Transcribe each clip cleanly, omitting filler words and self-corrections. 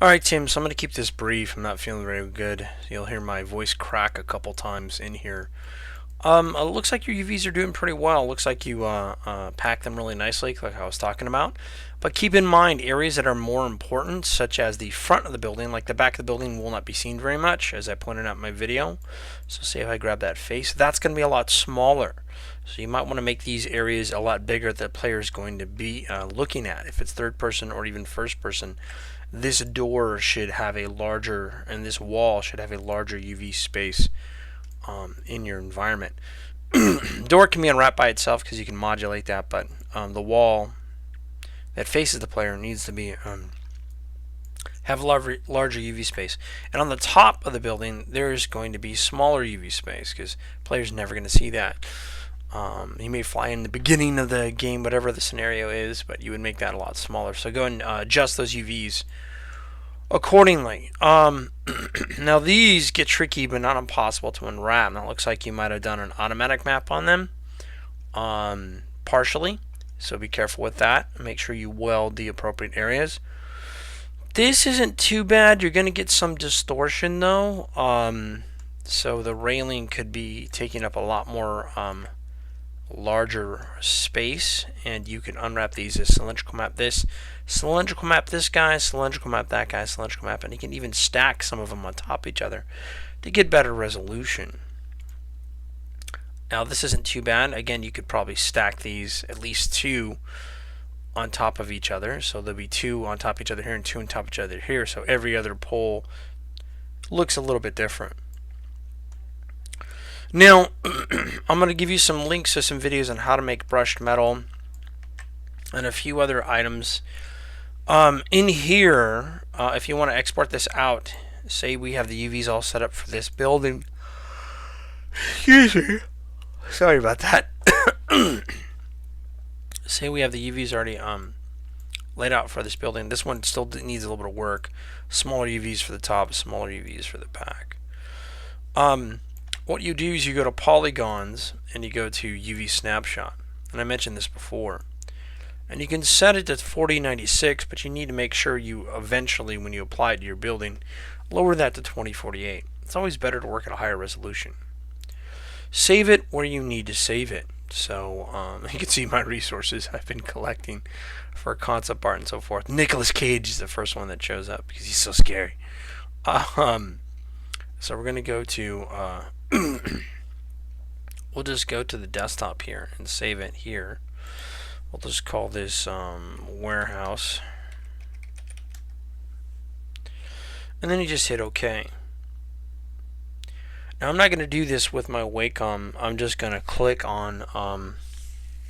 Alright, Tim, so I'm going to keep this brief. I'm not feeling very good. You'll hear my voice crack a couple times in here. It looks like your UVs are doing pretty well. Looks like you pack them really nicely, like I was talking about. But keep in mind, areas that are more important, such as the front of the building, like the back of the building, will not be seen very much, as I pointed out in my video. So say if I grab that face, that's going to be a lot smaller. So you might want to make these areas a lot bigger that the player is going to be looking at. If it's third person or even first person, this door should have a larger, and this wall should have a larger UV space in your environment. Door can be unwrapped by itself because you can modulate that, but the wall that faces the player needs to be have a larger UV space. And on the top of the building, there's going to be smaller UV space because players never going to see that. You may fly in the beginning of the game, whatever the scenario is, but you would make that a lot smaller. So go and adjust those UVs accordingly. Now these get tricky, but not impossible to unwrap. Now it looks like you might have done an automatic map on them, partially. So be careful with that. Make sure you weld the appropriate areas. This isn't too bad. You're going to get some distortion though. So the railing could be taking up a lot more larger space, and you can unwrap these as cylindrical map this, cylindrical map this guy, cylindrical map that guy, cylindrical map, and you can even stack some of them on top of each other to get better resolution. Now this isn't too bad. Again, you could probably stack these at least two on top of each other, so there'll be two on top of each other here and two on top of each other here, so every other pole looks a little bit different. Now, I'm going to give you some links to some videos on how to make brushed metal and a few other items. In here, if you want to export this out, say we have the UVs all set up for this building. Excuse me. Sorry about that. Say we have the UVs already laid out for this building. This one still needs a little bit of work. Smaller UVs for the top, smaller UVs for the back. What you do is you go to polygons and you go to UV snapshot, and I mentioned this before, and you can set it to 4096, but you need to make sure you eventually, when you apply it to your building, lower that to 2048. It's always better to work at a higher resolution. Save it where you need to save it. So you can see my resources I've been collecting for concept art and so forth. Nicolas Cage is the first one that shows up because he's so scary. So we're going to go to we'll just go to the desktop here and save it here. We'll just call this warehouse, and then you just hit OK. Now I'm not going to do this with my Wacom. I'm just going to click on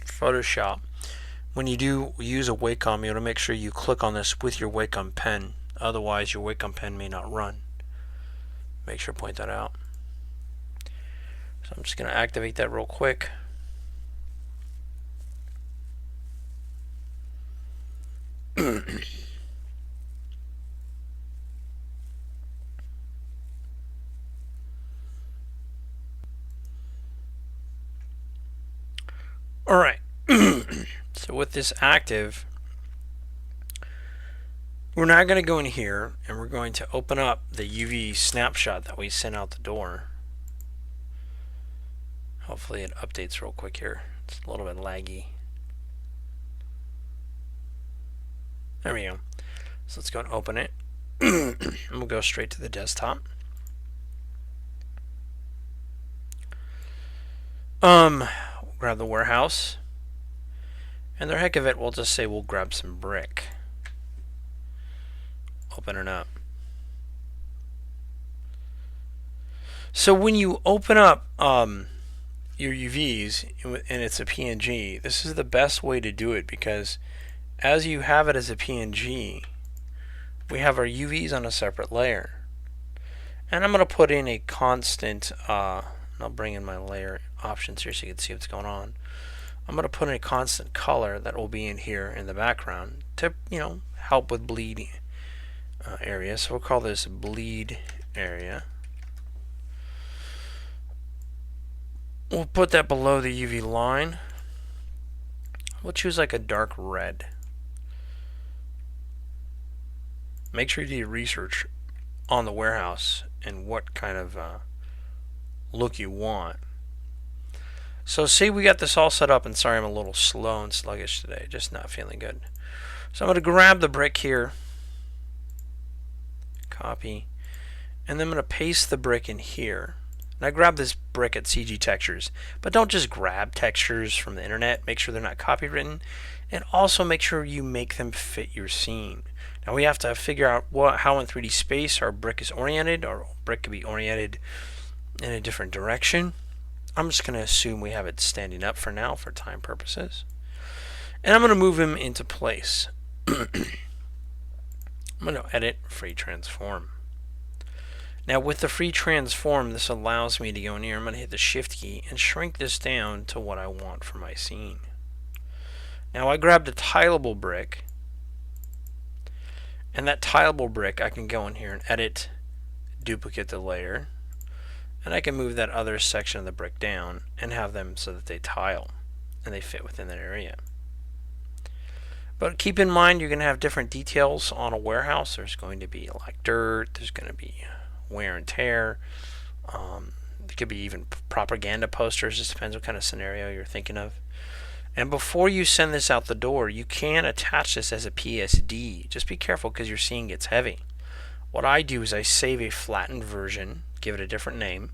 Photoshop. When you do use a Wacom, you want to make sure you click on this with your Wacom pen. Otherwise your Wacom pen may not run. Make sure to point that out. So I'm just going to activate that real quick. Alright, so with this active, we're now going to go in here and we're going to open up the UV snapshot that we sent out the door. Hopefully it updates real quick here. It's a little bit laggy. There we go. So let's go and open it. And we'll go straight to the desktop. We'll grab the warehouse. And the heck of it, we'll just say we'll grab some brick. Open it up. So when you open up your UVs and it's a PNG, this is the best way to do it, because as you have it as a PNG, we have our UVs on a separate layer. And I'm going to put in a constant, I'll bring in my layer options here so you can see what's going on. I'm going to put in a constant color that will be in here in the background to, help with bleeding area. So we'll call this bleed area. We'll put that below the UV line. We'll choose like a dark red. Make sure you do your research on the warehouse and what kind of look you want. So see, we got this all set up, and sorry I'm a little slow and sluggish today, just not feeling good. So I'm going to grab the brick here, copy, and then I'm going to paste the brick in here. And I grab this brick at CG Textures, but don't just grab textures from the internet. Make sure they're not copywritten, and also make sure you make them fit your scene. Now we have to figure out how in 3D space our brick is oriented. Our brick could be oriented in a different direction. I'm just going to assume we have it standing up for now for time purposes. And I'm going to move him into place. I'm going to edit free transform. Now with the free transform, this allows me to go in here. I'm going to hit the shift key and shrink this down to what I want for my scene. Now I grabbed a tileable brick, and that tileable brick I can go in here and edit, duplicate the layer, and I can move that other section of the brick down and have them so that they tile and they fit within that area. But keep in mind, you're going to have different details on a warehouse. There's going to be like dirt, there's going to be wear and tear, there could be even propaganda posters. Just depends what kind of scenario you're thinking of. And before you send this out the door, you can attach this as a PSD. Just be careful because your scene gets heavy. What I do is I save a flattened version, give it a different name,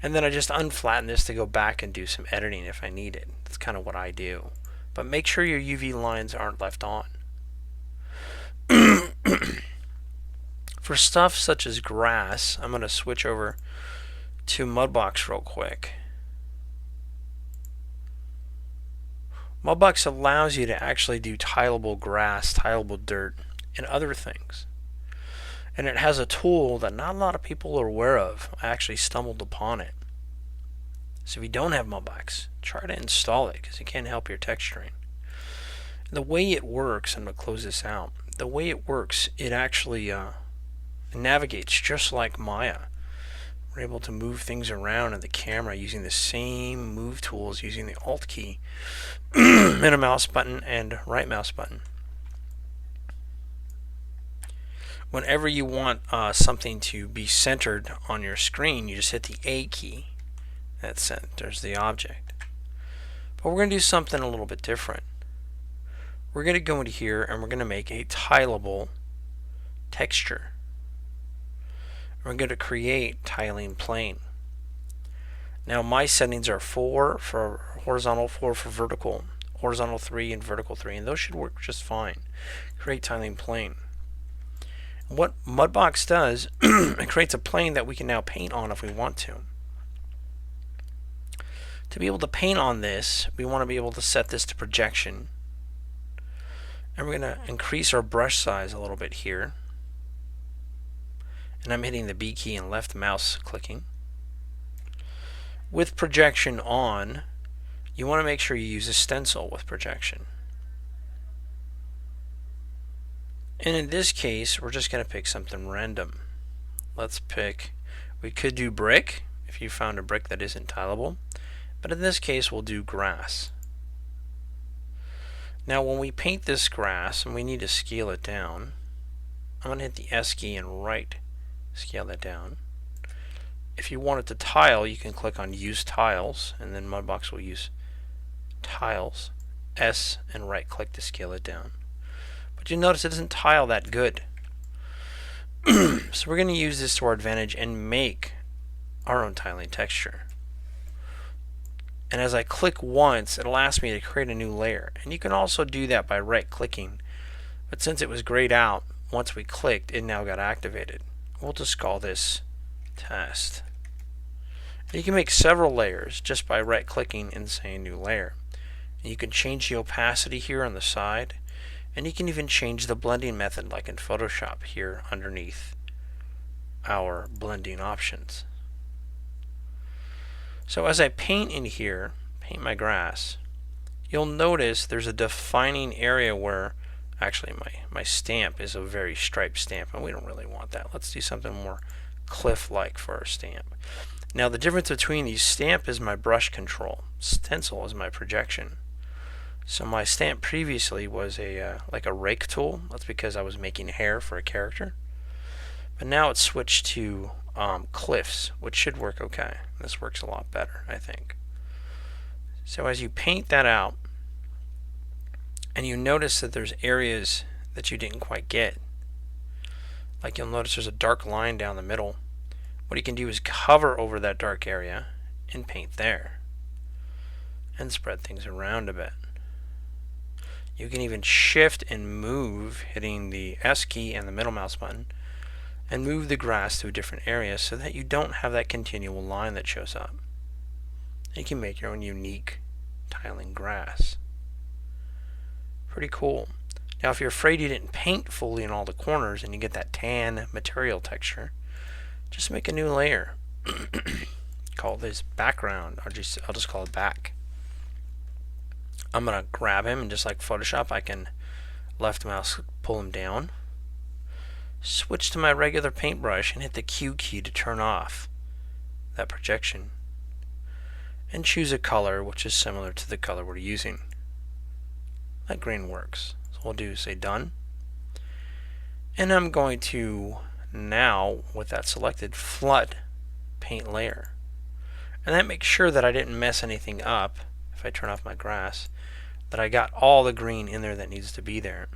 and then I just unflatten this to go back and do some editing if I need it. That's kind of what I do. But make sure your UV lines aren't left on. For stuff such as grass, I'm going to switch over to Mudbox real quick. Mudbox allows you to actually do tileable grass, tileable dirt, and other things. And it has a tool that not a lot of people are aware of. I actually stumbled upon it. So if you don't have Mudbox, try to install it because it can help your texturing. The way it works, I'm going to close this out. The way it works, it actually navigates just like Maya. We're able to move things around in the camera using the same move tools, using the Alt key, middle mouse button, and right mouse button. Whenever you want something to be centered on your screen, you just hit the A key. That centers the object. But we're going to do something a little bit different. We're going to go into here and we're going to make a tileable texture. We're going to create tiling plane. Now my settings are 4 for horizontal, 4 for vertical, horizontal 3 and vertical 3, and those should work just fine. Create tiling plane. What Mudbox does, it creates a plane that we can now paint on if we want to. To be able to paint on this, we want to be able to set this to projection. And we're going to increase our brush size a little bit here. And I'm hitting the B key and left mouse clicking. With projection on, you want to make sure you use a stencil with projection. And in this case, we're just going to pick something random. Let's pick, we could do brick, if you found a brick that isn't tileable. But in this case, we'll do grass. Now when we paint this grass, and we need to scale it down, I'm going to hit the S key and right scale that down. If you want it to tile, you can click on Use Tiles, and then Mudbox will use Tiles, S, and right click to scale it down. But you notice it doesn't tile that good. So we're going to use this to our advantage and make our own tiling texture. And as I click once, it'll ask me to create a new layer. And you can also do that by right clicking. But since it was grayed out, once we clicked, it now got activated. We'll just call this test. And you can make several layers just by right clicking and saying new layer. And you can change the opacity here on the side, and you can even change the blending method like in Photoshop here underneath our blending options. So as I paint in here, paint my grass, you'll notice there's a defining area where actually my stamp is a very striped stamp, and we don't really want that. Let's do something more cliff-like for our stamp. Now the difference between these, stamp is my brush control, stencil is my projection. So my stamp previously was a like a rake tool. That's because I was making hair for a character. But now it's switched to cliffs, which should work okay. This works a lot better, I think. So as you paint that out, and you notice that there's areas that you didn't quite get, like you'll notice there's a dark line down the middle. What you can do is hover over that dark area and paint there, and spread things around a bit. You can even shift and move, hitting the S key and the middle mouse button, and move the grass to a different area so that you don't have that continual line that shows up. You can make your own unique tiling grass. Pretty cool. Now if you're afraid you didn't paint fully in all the corners and you get that tan material texture, just make a new layer. Call this background. I'll just call it back. I'm going to grab him, and just like Photoshop, I can left mouse pull him down, switch to my regular paintbrush, and hit the Q key to turn off that projection, and choose a color which is similar to the color we're using. That green works. So we'll do say done, and I'm going to now, with that selected, flood paint layer, and that makes sure that I didn't mess anything up. If I turn off my grass, that I got all the green in there that needs to be there.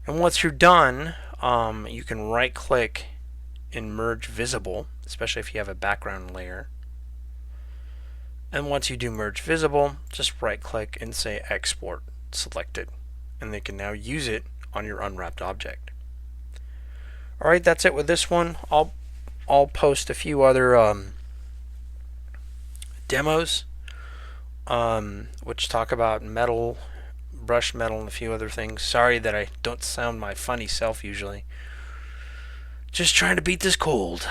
And once you're done, you can right click and merge visible, especially if you have a background layer. And once you do merge visible, just right click and say export selected, and they can now use it on your unwrapped object. Alright, that's it with this one. I'll post a few other demos which talk about metal, brushed metal, and a few other things. Sorry that I don't sound my funny self usually. Just trying to beat this cold.